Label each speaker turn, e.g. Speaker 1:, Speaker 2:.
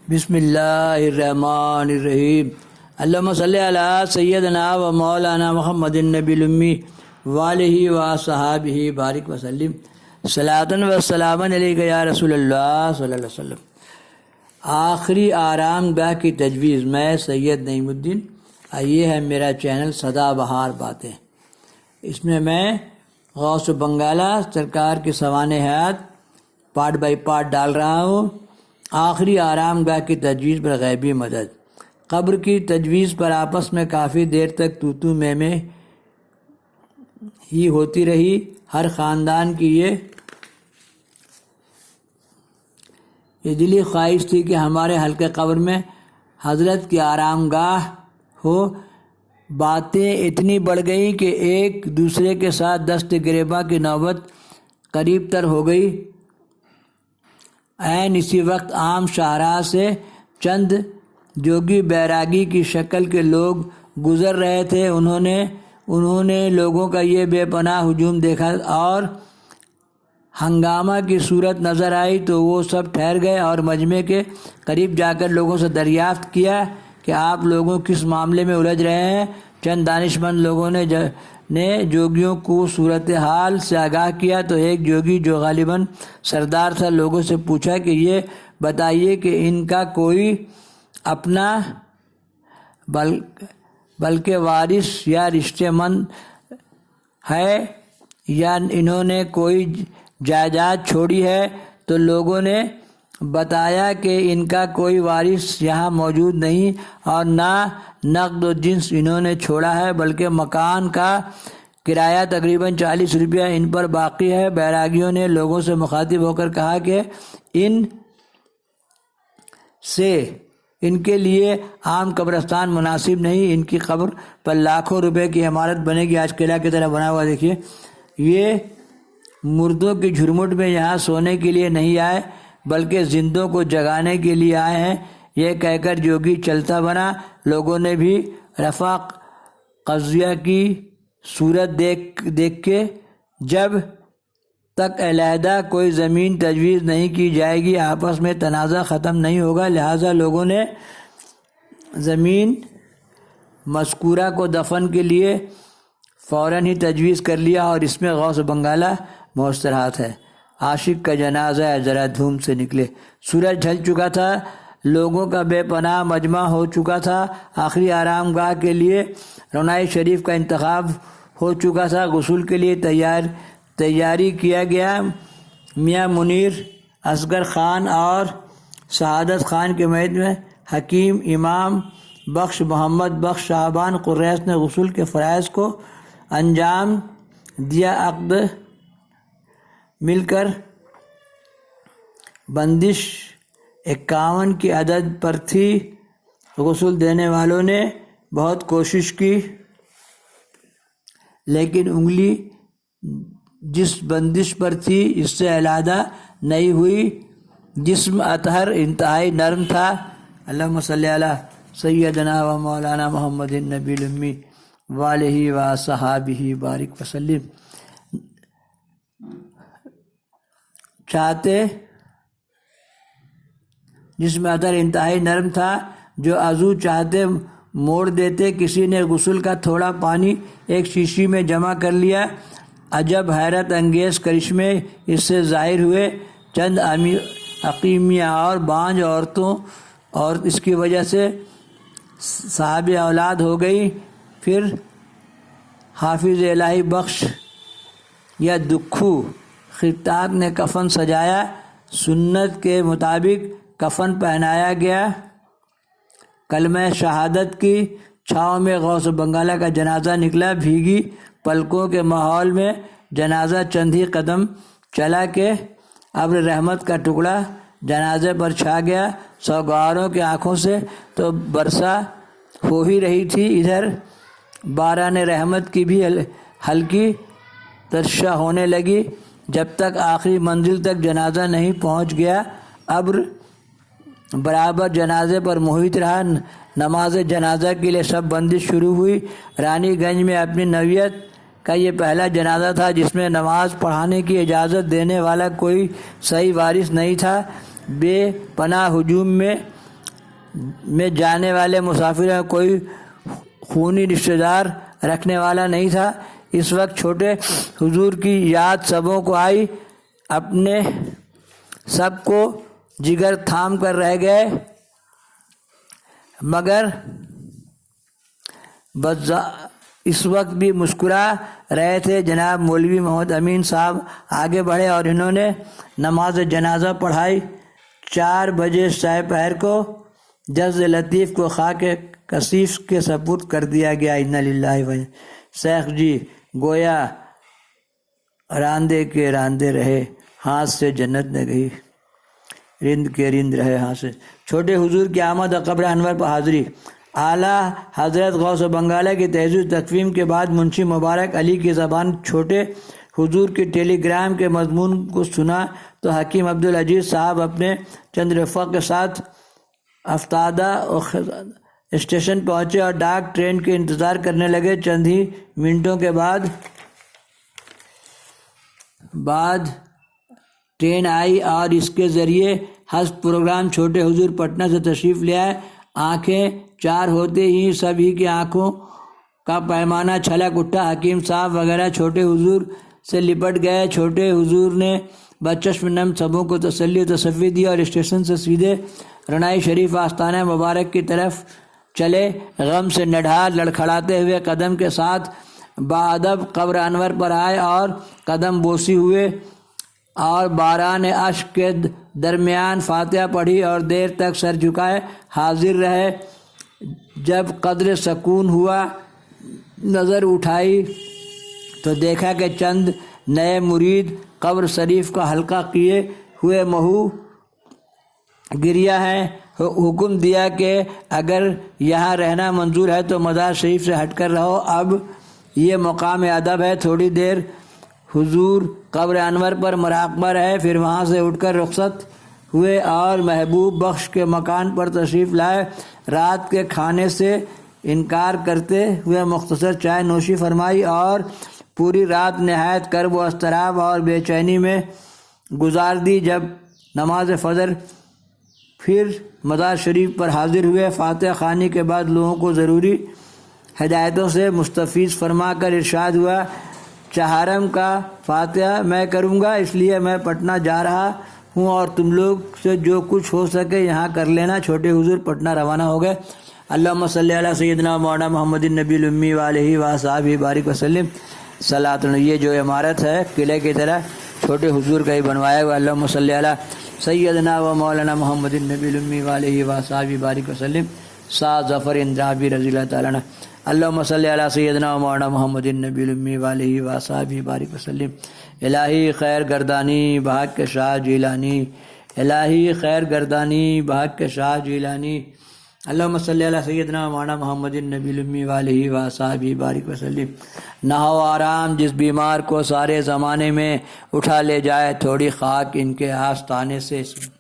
Speaker 1: بسم اللہ الرحمن الرحیم۔ اللہم صلی علی سیدنا و مولانا محمد النبی الامی وآلہ وصحابہ بارک وسلم صلاۃ و سلام علیک یا رسول اللہ صلی اللہ علیہ وسلم۔ آخری آرام گاہ کی تجویز۔ میں سید نعیم الدین، یہ ہے میرا چینل سدا بہار باتیں۔ اس میں غوث بنگالہ سرکار کی سوانح حیات پارٹ بائی پارٹ ڈال رہا ہوں۔ آخری آرام گاہ کی تجویز پر غیبی مدد۔ قبر کی تجویز پر آپس میں کافی دیر تک تو میں ہی ہوتی رہی۔ ہر خاندان کی یہ دلی خواہش تھی کہ ہمارے حلقہ قبر میں حضرت کی آرام گاہ ہو۔ باتیں اتنی بڑھ گئیں کہ ایک دوسرے کے ساتھ دست گریباں کی نوبت قریب تر ہو گئی۔ عین اسی وقت عام شاہراہ سے چند جوگی بیراگی کی شکل کے لوگ گزر رہے تھے۔ انہوں نے لوگوں کا یہ بے پناہ ہجوم دیکھا اور ہنگامہ کی صورت نظر آئی تو وہ سب ٹھہر گئے اور مجمع کے قریب جا کر لوگوں سے دریافت کیا کہ آپ لوگوں کس معاملے میں الجھ رہے ہیں۔ چند دانشمند لوگوں نے جوگیوں کو صورتحال سے آگاہ کیا تو ایک جوگی جو غالباً سردار تھا لوگوں سے پوچھا کہ یہ بتائیے کہ ان کا کوئی اپنا بلکہ وارث یا رشتے مند ہے یا انہوں نے کوئی جائیداد چھوڑی ہے؟ تو لوگوں نے بتایا کہ ان کا کوئی وارث یہاں موجود نہیں اور نہ نقد و جنس انہوں نے چھوڑا ہے، بلکہ مکان کا کرایہ تقریباً 40 روپیہ ان پر باقی ہے۔ بیراگیوں نے لوگوں سے مخاطب ہو کر کہا کہ ان کے لیے عام قبرستان مناسب نہیں، ان کی قبر پر لاکھوں روپے کی عمارت بنے گی۔ آج قلعہ کی طرح بنا ہوا دیکھیے۔ یہ مردوں کی جھرمٹ میں یہاں سونے کے لیے نہیں آئے بلکہ زندوں کو جگانے کے لیے آئے ہیں۔ یہ کہہ کر جوگی چلتا بنا۔ لوگوں نے بھی رفع قضیہ کی صورت دیکھ کے جب تک علیحدہ کوئی زمین تجویز نہیں کی جائے گی آپس میں تنازع ختم نہیں ہوگا، لہٰذا لوگوں نے زمین مذکورہ کو دفن کے لیے فوراً ہی تجویز کر لیا اور اس میں غوث بنگالہ مستحاض ہے۔ عاشق کا جنازہ ہے، ذرا دھوم سے نکلے۔ سورج ڈھل چکا تھا، لوگوں کا بے پناہ مجمع ہو چکا تھا۔ آخری آرام گاہ کے لیے رونائی شریف کا انتخاب ہو چکا تھا۔ غسل کے لیے تیاری کیا گیا۔ میاں منیر اصغر خان اور سعادت خان کے میت میں حکیم امام بخش محمد بخش شعبان قریش نے غسل کے فرائض کو انجام دیا۔ عقد مل کر بندش 51 کی عدد پر تھی۔ غسل دینے والوں نے بہت کوشش کی لیکن انگلی جس بندش پر تھی اس سے علیحدہ نہیں ہوئی۔ جسم اطہر انتہائی نرم تھا۔ اللہم صلی علی سیدنا و مولانا محمد النبی الامی وآلہ وصحابہ بارک وسلم۔ جسم اطہر انتہائی نرم تھا، جو عضو چاہتے موڑ دیتے۔ کسی نے غسل کا تھوڑا پانی ایک شیشی میں جمع کر لیا۔ عجب حیرت انگیز کرشمے اس سے ظاہر ہوئے۔ چند عقیمیہ اور بانجھ عورتوں اور اس کی وجہ سے صاحب اولاد ہو گئی۔ پھر حافظ الہی بخش یا دکھو خطاط نے کفن سجایا۔ سنت کے مطابق کفن پہنایا گیا۔ کلمہ شہادت کی چھاؤں میں غوث بنگالہ کا جنازہ نکلا۔ بھیگی پلکوں کے ماحول میں جنازہ چند ہی قدم چلا کہ ابر رحمت کا ٹکڑا جنازے پر چھا گیا۔ سوگواروں کی آنکھوں سے تو برسا ہو ہی رہی تھی، ادھر باران رحمت کی بھی ہلکی ترشح ہونے لگی۔ جب تک آخری منزل تک جنازہ نہیں پہنچ گیا ابر برابر جنازے پر محیط رہا۔ نماز جنازہ کے لیے سب بندش شروع ہوئی۔ رانی گنج میں اپنی نوعیت کا یہ پہلا جنازہ تھا جس میں نماز پڑھانے کی اجازت دینے والا کوئی صحیح وارث نہیں تھا۔ بے پناہ ہجوم میں میں جانے والے مسافروں میں کوئی خونی رشتہ دار رکھنے والا نہیں تھا۔ اس وقت چھوٹے حضور کی یاد سبوں کو آئی، اپنے سب کو جگر تھام کر رہ گئے، مگر اس وقت بھی مسکرا رہے تھے۔ جناب مولوی محمد امین صاحب آگے بڑھے اور انہوں نے نماز جنازہ پڑھائی۔ 4 بجے سہ پہر کو جز لطیف کو خاک کثیف کے سپرد کر دیا گیا۔ انا للہ و شیخ جی گویا راندے کے راندے رہے، ہاتھ سے جنت نہ گئی، رند کے رند رہے ہاتھ سے۔ چھوٹے حضور کی آمد اور قبر انور پر حاضری۔ اعلیٰ حضرت غوث بنگالہ کی تہذیب تقویم کے بعد منشی مبارک علی کی زبان چھوٹے حضور کے ٹیلی گرام کے مضمون کو سنا تو حکیم عبدالعزیز صاحب اپنے چند رفقا کے ساتھ افتادہ اسٹیشن پہنچے اور ڈاک ٹرین کے انتظار کرنے لگے۔ چند ہی منٹوں کے بعد ٹرین آئی اور اس کے ذریعے حسب پروگرام چھوٹے حضور پٹنہ سے تشریف لے آئے۔ آنکھیں چار ہوتے ہی سبھی کی آنکھوں کا پیمانہ چھلک اٹھا۔ حکیم صاحب وغیرہ چھوٹے حضور سے لپٹ گئے۔ چھوٹے حضور نے بچشم نم سبوں کو تسلی و تصفی دی اور اسٹیشن سے سیدھے رنائی شریف آستانہ مبارک کی طرف چلے۔ غم سے نڈھال لڑکھڑاتے ہوئے قدم کے ساتھ باادب قبر انور پر آئے اور قدم بوسی ہوئے اور باران اشک کے درمیان فاتحہ پڑھی اور دیر تک سر جھکائے حاضر رہے۔ جب قدر سکون ہوا نظر اٹھائی تو دیکھا کہ چند نئے مرید قبر شریف کا حلقہ کیے ہوئے مہو گریا ہیں۔ حکم دیا کہ اگر یہاں رہنا منظور ہے تو مزار شریف سے ہٹ کر رہو، اب یہ مقام ادب ہے۔ تھوڑی دیر حضور قبر انور پر مراقبہ رہے، پھر وہاں سے اٹھ کر رخصت ہوئے اور محبوب بخش کے مکان پر تشریف لائے۔ رات کے کھانے سے انکار کرتے ہوئے مختصر چائے نوشی فرمائی اور پوری رات نہایت کرب و اضطراب اور بے چینی میں گزار دی۔ جب نماز فجر پھر مزار شریف پر حاضر ہوئے، فاتحہ خوانی کے بعد لوگوں کو ضروری ہدایتوں سے مستفیض فرما کر ارشاد ہوا، چہارم کا فاتحہ میں کروں گا، اس لیے میں پٹنہ جا رہا ہوں اور تم لوگ سے جو کچھ ہو سکے یہاں کر لینا۔ چھوٹے حضور پٹنہ روانہ ہو گئے۔ اللہم صلی علی سیدنا مولانا محمد النبی الامی وآلہ وصحبہ بارک وسلم صلاۃ۔ یہ جو عمارت ہے قلعے کی طرح چھوٹے حضور کا ہی بنوایا ہوا۔ اللہم صلی علی سیدنا و مولانا محمد النبی الامی وآلہ وصحبہ بارک وسلم سعد ظفر اندرابی رضی اللہ تعالیٰ عنہ۔ اللہم صلی علی سیدنا و مولانا محمد النبی الامی وآلہ وصحبہ بارک وسلم۔ الہی خیر گردانی بحق کے شاہ جیلانی، الہی خیر گردانی بحق کے شاہ جیلانی۔ اللہم صلی علی سیدنا و مولانا محمد النبی الامی وآلہ وصحبہ بارک وسلم۔ نہ ہو آرام جس بیمار کو سارے زمانے میں اٹھا لے جائے، تھوڑی خاک ان کے آستانے سے